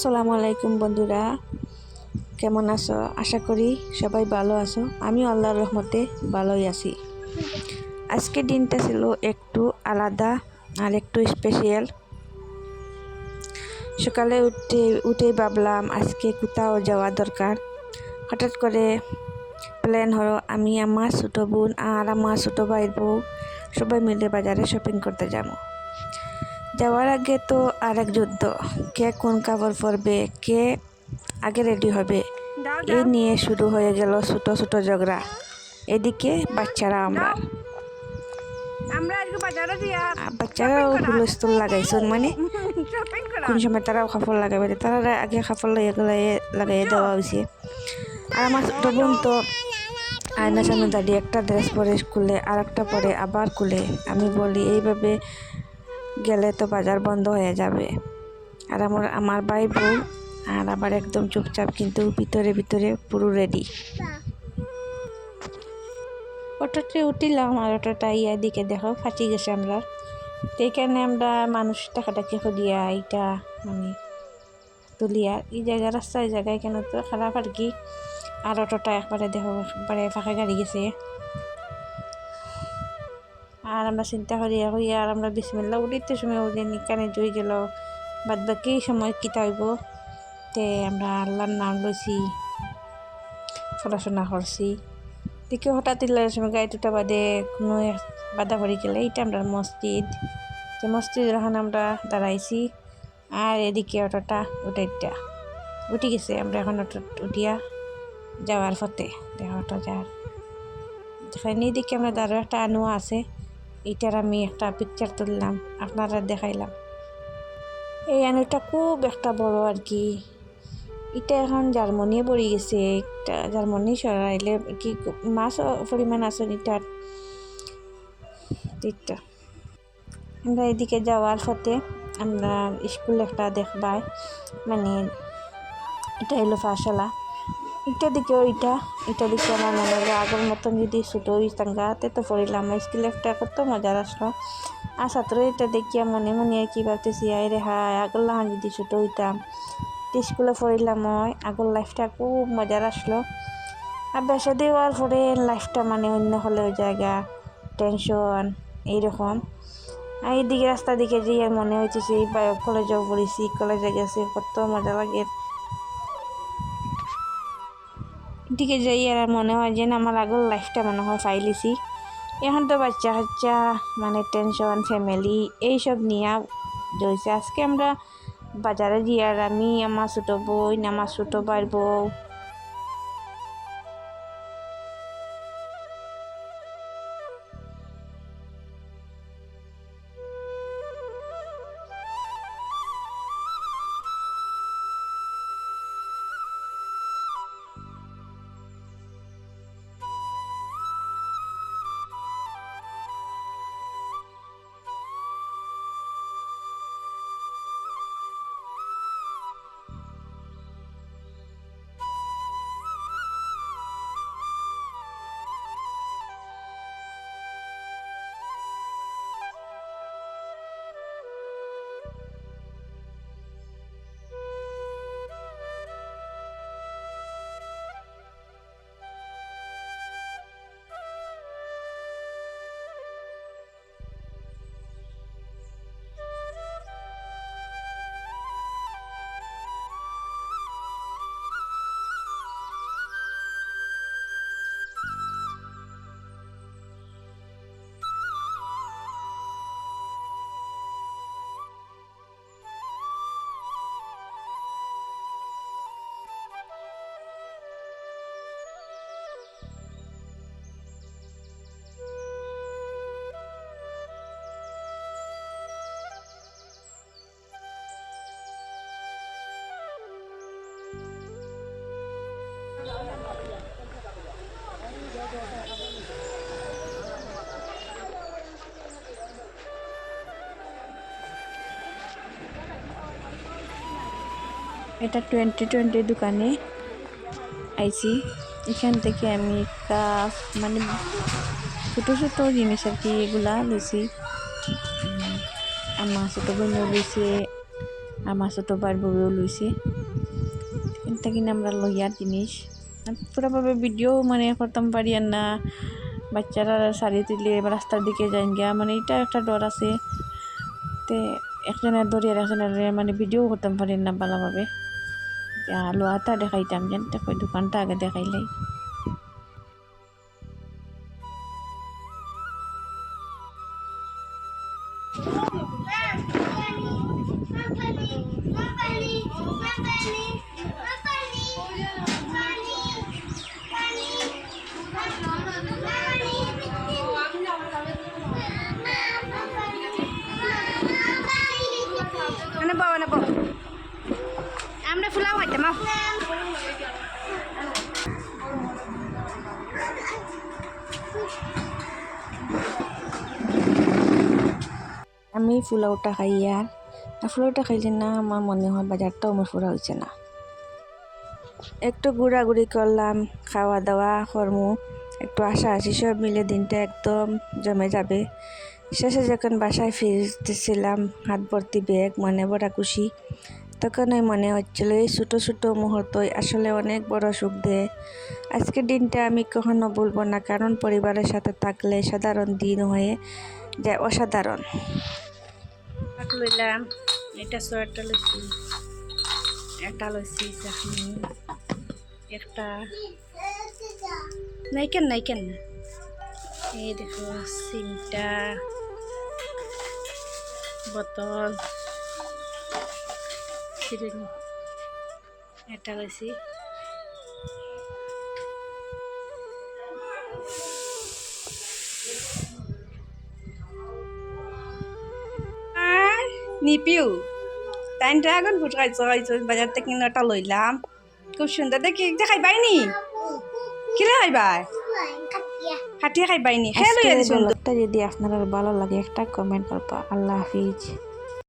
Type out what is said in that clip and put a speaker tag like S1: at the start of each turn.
S1: আসসালামু আলাইকুম বন্ধুরা, কেমন আছো? আশা করি সবাই ভালো আছো। আমিও আল্লাহর রহমতে ভালোই আছি। আজকে দিনটা ছিল একটু আলাদা আর একটু স্পেশাল। সকালে উঠেই ভাবলাম আজকে কোথাও যাওয়া দরকার। হঠাৎ করে প্ল্যান হলো আমি, আমার ছোটো বোন আর আমার ছোটো ভাইয়ের বউ সবাই মিলে বাজারে শপিং করতে যাবো। যাওয়ার আগে তো আরেক যুদ্ধ, কে কোন কাপড় পরবে, কে আগে রেডি হবে, এই নিয়ে শুরু হয়ে গেল ছোট ছোট ঝগড়া। এদিকে বাচ্চারা বাচ্চারাও হুলস্থুল লাগাইছেন, মানে কোন সময় তারাও কাপড় লাগাবে, তারা আগে কাপড় লাগাইয়ে দেওয়া হয়েছে। আর আমার ছোট বোন তো আয়নার সামনে দাঁড়িয়ে একটা ড্রেস পরে স্কুলে আর একটা পরে আবার খুলে। আমি বলি এইভাবে গেলে তো বাজার বন্ধ হয়ে যাবে। আর আমার ভাই বউ আর আবার একদম চুপচাপ, কিন্তু ভিতরে ভিতরে পুরো রেডি। অটোতে উঠিলাম আর অটোটা দিকে দেখো ফাটি গেছে আমরা। সেইখানে আমরা মানুষ টাকাটাকি করিয়া এইটা মানে তুলিয়া এই জায়গা রাস্তায় জায়গায় কেন তো খারাপ আর কি। আর অটোটা একবারে দেখো একবারে ফাঁকা গাড়ি গেছে। আর আমরা চিন্তা করিয়া হইয়া আর আমরা বিসমিল্লাহ উঠিতে সময় উঠে কানে জুই গেল, বাদ বাকি সময় কিতা হইব। তে আমরা আল্লাহর নাম লইছি, পড়াশোনা করছি। দিকে হঠাৎ সময় গাড়ি দুটা বাদে কোনো বাধা পড়ি গেলে এইটা আমরা মসজিদ, যে মসজিদের ওখানে আমরা দাঁড়াইছি। আর এদিকে অটোটা উঠে গেছে। আমরা এখন অটো উঠিয়া যাওয়ার পথে দেখা অটো যাওয়ার যেখানে এদিকে আমরা দাঁড়ো একটা আনোয়া আছে, এইটার আমি একটা পিকচার তুললাম, আপনারা দেখাইলাম। এই আনুটা খুব একটা বড় আর কি। এটা এখন জার্মানি পড়ে গেছে। একটা জার্মানি সরাইলে কি মাছ পরিমাণ আছে এটার। আমরা এদিকে যাওয়ার পথে আমরা স্কুল একটা দেখবাই, মানে এটা হলো পাঠশালা। এটা দিকে এটা দিকে আমার মনে হয় আগের মতন যদি ছোটো হইতাঙ্গাতে তো পড়িলাম স্কুলে একটা কত মজার আসলো। আর ছাত্র এটা দেখিয়া মনে মনে আর কি ভাবতেছি, আয় রে হায় আগের লাহান যদি ছোটো হইতাম, স্কুলে পড়িলাম হয়, আগের লাইফটা খুব মজার আসলো। আর বেসা দেওয়ার পরে লাইফটা মানে অন্য হলে জায়গা টেনশন এইরকম। আর এইদিকে রাস্তা দিকে যেয়ে মনে হইতেছে কলেজেও পড়েছি, কলেজে গেছে কত মজা লাগে। এদিকে যাই আর মনে হয় যে আমার আগের লাইফটা মনে হয় ফাইলিছি। এখন তো বাচ্চা কাচ্চা মানে টেনশন ফ্যামিলি এইসব নিয়ে জইছে। আজকে আমরা বাজারে গিয়ে আর আমি, আমার ছোটো বোন, আমার ছোটো ভাইয়ের বউ এটা 2020 দোকানে আইছি। এখান থেকে আমি কাপ মানে ছোটো ছোটো জিনিস আর কি এগুলা লইছি। আমার ছোটো বোনও লইছে, আমার ছোটো ভাইয়ের বউও লইছে। থেকে আমরা লইয়ার জিনিস পুরোভাবে ভিডিও মানে করতাম পারি আর না, বাচ্চারা সারি তুলে রাস্তার দিকে যাই গিয়া মানে এটা একটা ডর আছে। তে একজনের ধরে আর একজনের মানে ভিডিও করতাম পারি না ভালোভাবে। লোহাটা দেখাইতাম যেন দোকানটা আগে দেখাইলাই। আমরা ফুলাও খাইতাম। আমি ফুলাওটা খাই আর ফুলাওটা খাইলে না আমার মনে হয় বাজারটাও আমার ফুরা হয়েছে না। একটু ঘোরাঘুরি করলাম, খাওয়া দাওয়া করমু, একটু আশা আছি সব মিলে দিনটা একদম জমে যাবে। শেষে যখন বাসায় ফিরতেছিলাম হাত ভর্তি ব্যাগ, মনে বড় খুশি। তখন ওই মনে হচ্ছিল এই ছোটো ছোটো মুহূর্তই আসলে অনেক বড় সুখ দেয়। আজকের দিনটা আমি কখনো ভুলবো না, কারণ পরিবারের সাথে থাকলে সাধারণ দিন হয়ে যায় অসাধারণ। লইলাম এটা সোয়েটার লইছি, এটা লইছি চাটনি, একটা নাইকেন নাইকেন না, এই দেখো সিমটা, বোতল, এটা লইছি। নিপিউ টাইম ড্রাগন ফুট খাইছো বাজার থেকে একটা লইলাম, খুব সুন্দর দেখি দেখাই বাইনি কিরে খাইবাই খাটিয়া খাইবাইনি। হ্যাঁ লইয়া দিছো। যদি আপনার ভালো লাগে একটা কমেন্ট করবা। আল্লাহ হাফিজ।